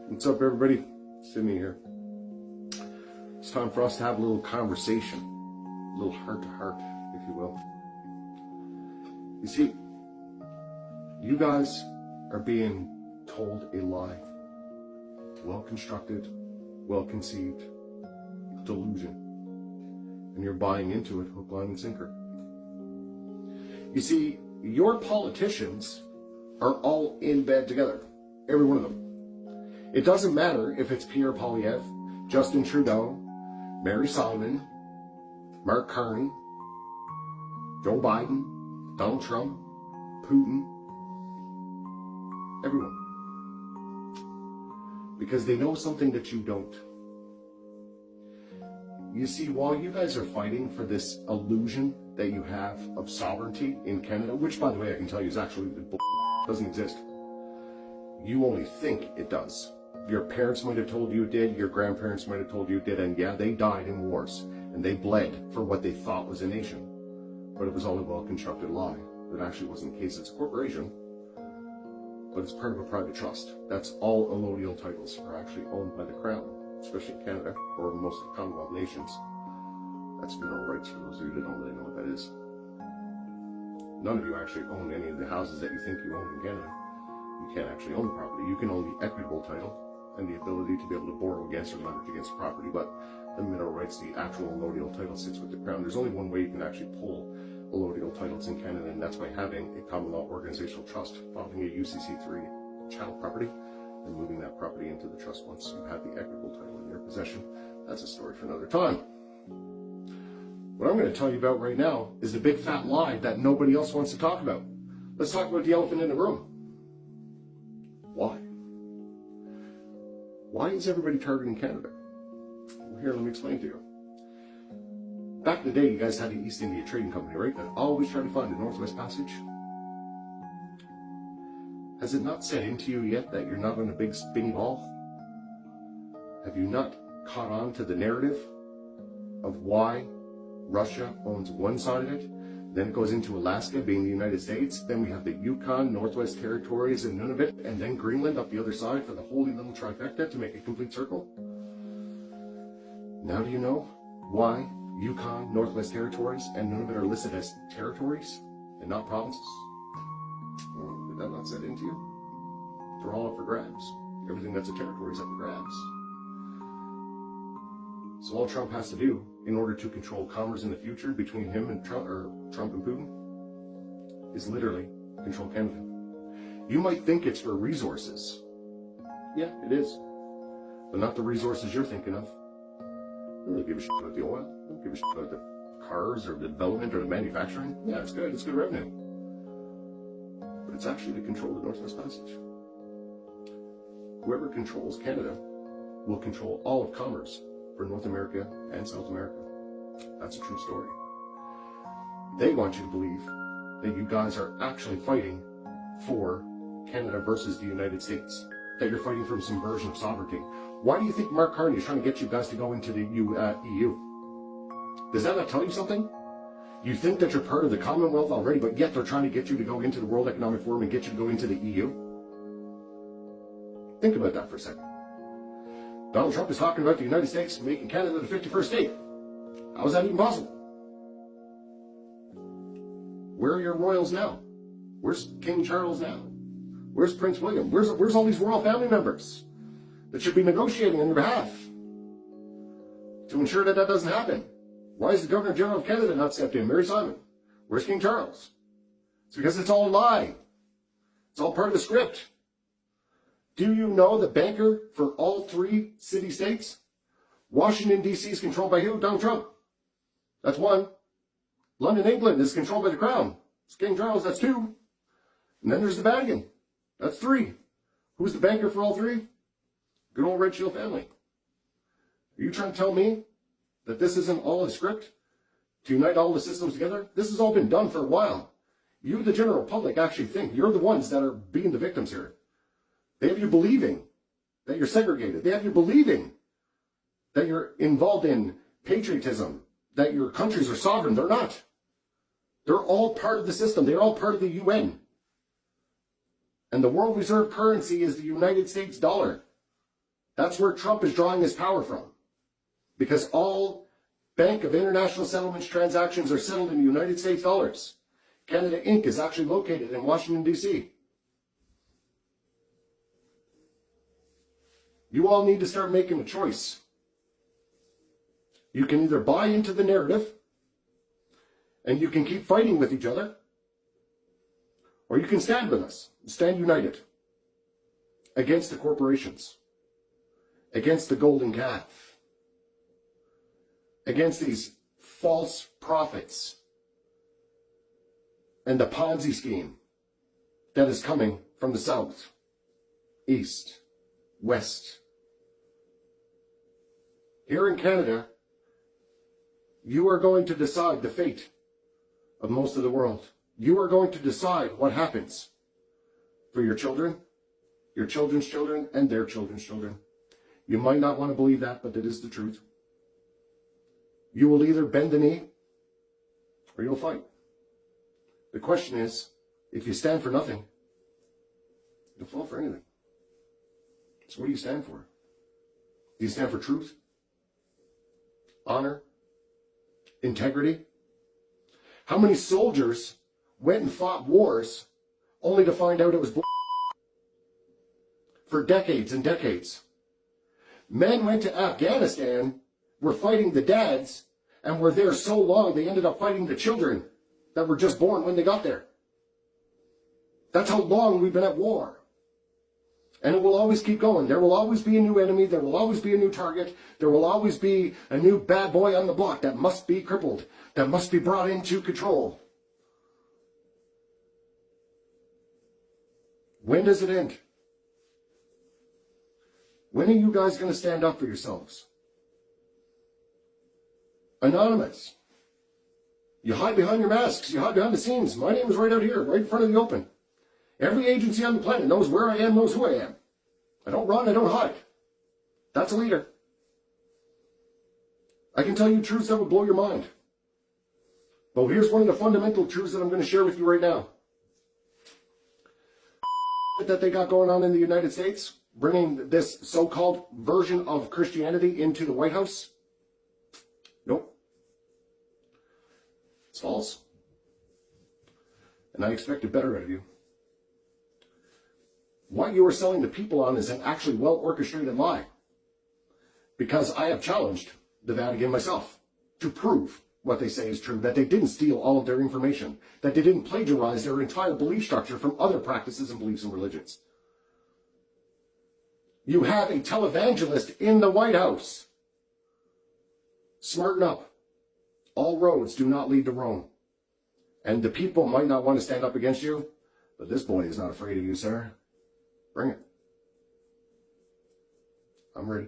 What's up, everybody? Sydney here. It's time for us to have a little conversation, a little heart-to-heart, if you will. You see, you guys are being told a lie. Well-constructed, well-conceived delusion. And you're buying into it hook, line, and sinker. You see, your politicians are all in bed together. Every one of them. It doesn't matter if it's Pierre Poilievre, Justin Trudeau, Mary Solomon, Mark Carney, Joe Biden, Donald Trump, Putin, everyone. Because they know something that you don't. You see, while you guys are fighting for this illusion that you have of sovereignty in Canada, which, by the way, I can tell you is actually doesn't exist. You only think it does. Your parents might have told you it did, your grandparents might have told you it did, and yeah, they died in wars, and they bled for what they thought was a nation. But it was all a well-constructed lie. It actually wasn't the case. It's a corporation, but it's part of a private trust. That's all allodial titles are actually owned by the Crown, especially in Canada, or most of the Commonwealth nations. That's mineral rights for those of you that don't really know what that is. None of you actually own any of the houses that you think you own in Canada. You can't actually own the property. You can own the equitable title and the ability to be able to borrow against or leverage against the property, but the mineral rights, the actual allodial title, sits with the Crown. There's only one way you can actually pull allodial titles in Canada, and that's by having a common law organizational trust, filing a UCC3 chattel property, and moving that property into the trust once you have the equitable title in your possession. That's a story for another time. What I'm going to tell you about right now is the big fat lie that nobody else wants to talk about. Let's talk about the elephant in the room. Why? Why is everybody targeting Canada? Well, here, let me explain to you. Back in the day, you guys had the East India Trading Company, right? That always tried to find the Northwest Passage. Has it not set into you yet that you're not on a big spinny ball? Have you not caught on to the narrative of why Russia owns one side of it? Then it goes into Alaska, being the United States. Then we have the Yukon, Northwest Territories, and Nunavut, and then Greenland up the other side for the holy little trifecta to make a complete circle. Now do you know why Yukon, Northwest Territories, and Nunavut are listed as territories and not provinces? Well, did that not set into you? They're all up for grabs. Everything that's a territory is up for grabs. So all Trump has to do in order to control commerce in the future between him and Trump and Putin is literally control Canada. You might think it's for resources. Yeah, it is. But not the resources you're thinking of. I don't really give a shit about the oil. I don't give a shit about the cars or the development or the manufacturing. Yeah, it's good. It's good revenue. But it's actually to control the Northwest Passage. Whoever controls Canada will control all of commerce for North America and South America. That's a true story. They want you to believe that you guys are actually fighting for Canada versus the United States, that you're fighting for some version of sovereignty. Why do you think Mark Carney is trying to get you guys to go into the EU? Does that not tell you something? You think that you're part of the Commonwealth already, but yet they're trying to get you to go into the World Economic Forum and get you to go into the EU? Think about that for a second. Donald Trump is talking about the United States making Canada the 51st state. How is that even possible? Where are your royals now? Where's King Charles now? Where's Prince William? Where's all these royal family members that should be negotiating on your behalf to ensure that that doesn't happen? Why is the Governor General of Canada not stepped in? Mary Simon. Where's King Charles? It's because it's all a lie. It's all part of the script. Do you know the banker for all three city-states? Washington, D.C. is controlled by who? Donald Trump. That's one. London, England is controlled by the Crown. It's King Charles. That's two. And then there's the Vatican. That's three. Who's the banker for all three? Good old Red Shield family. Are you trying to tell me that this isn't all a script to unite all the systems together? This has all been done for a while. You, the general public, actually think you're the ones that are being the victims here. They have you believing that you're segregated. They have you believing that you're involved in patriotism, that your countries are sovereign. They're not. They're all part of the system. They're all part of the UN. And the world reserve currency is the United States dollar. That's where Trump is drawing his power from. Because all Bank of International Settlements transactions are settled in United States dollars. Canada Inc. is actually located in Washington, D.C. You all need to start making a choice. You can either buy into the narrative and you can keep fighting with each other, or you can stand with us, stand united against the corporations, against the golden calf, against these false prophets and the Ponzi scheme that is coming from the south, east, west. Here in Canada, you are going to decide the fate of most of the world. You are going to decide what happens for your children, your children's children, and their children's children. You might not want to believe that, but it is the truth. You will either bend the knee or you'll fight. The question is, if you stand for nothing, you'll fall for anything. So what do you stand for? Do you stand for truth, honor, integrity? How many soldiers went and fought wars only to find out it was bull for decades and decades? Men went to Afghanistan, were fighting the dads, and were there so long they ended up fighting the children that were just born when they got there. That's how long we've been at war. And it will always keep going. There will always be a new enemy. There will always be a new target. There will always be a new bad boy on the block that must be crippled, that must be brought into control. When does it end? When are you guys going to stand up for yourselves? Anonymous. You hide behind your masks. You hide behind the scenes. My name is right out here, right in front of the open. Every agency on the planet knows where I am, knows who I am. I don't run, I don't hide. That's a leader. I can tell you truths that would blow your mind. But here's one of the fundamental truths that I'm going to share with you right now. That they got going on in the United States, bringing this so-called version of Christianity into the White House. Nope. It's false. And I expected better out of you. What you are selling the people on is an actually well-orchestrated lie. Because I have challenged the Vatican myself to prove what they say is true, that they didn't steal all of their information, that they didn't plagiarize their entire belief structure from other practices and beliefs and religions. You have a televangelist in the White House. Smarten up. All roads do not lead to Rome. And the people might not want to stand up against you, but this boy is not afraid of you, sir. Bring it. I'm ready.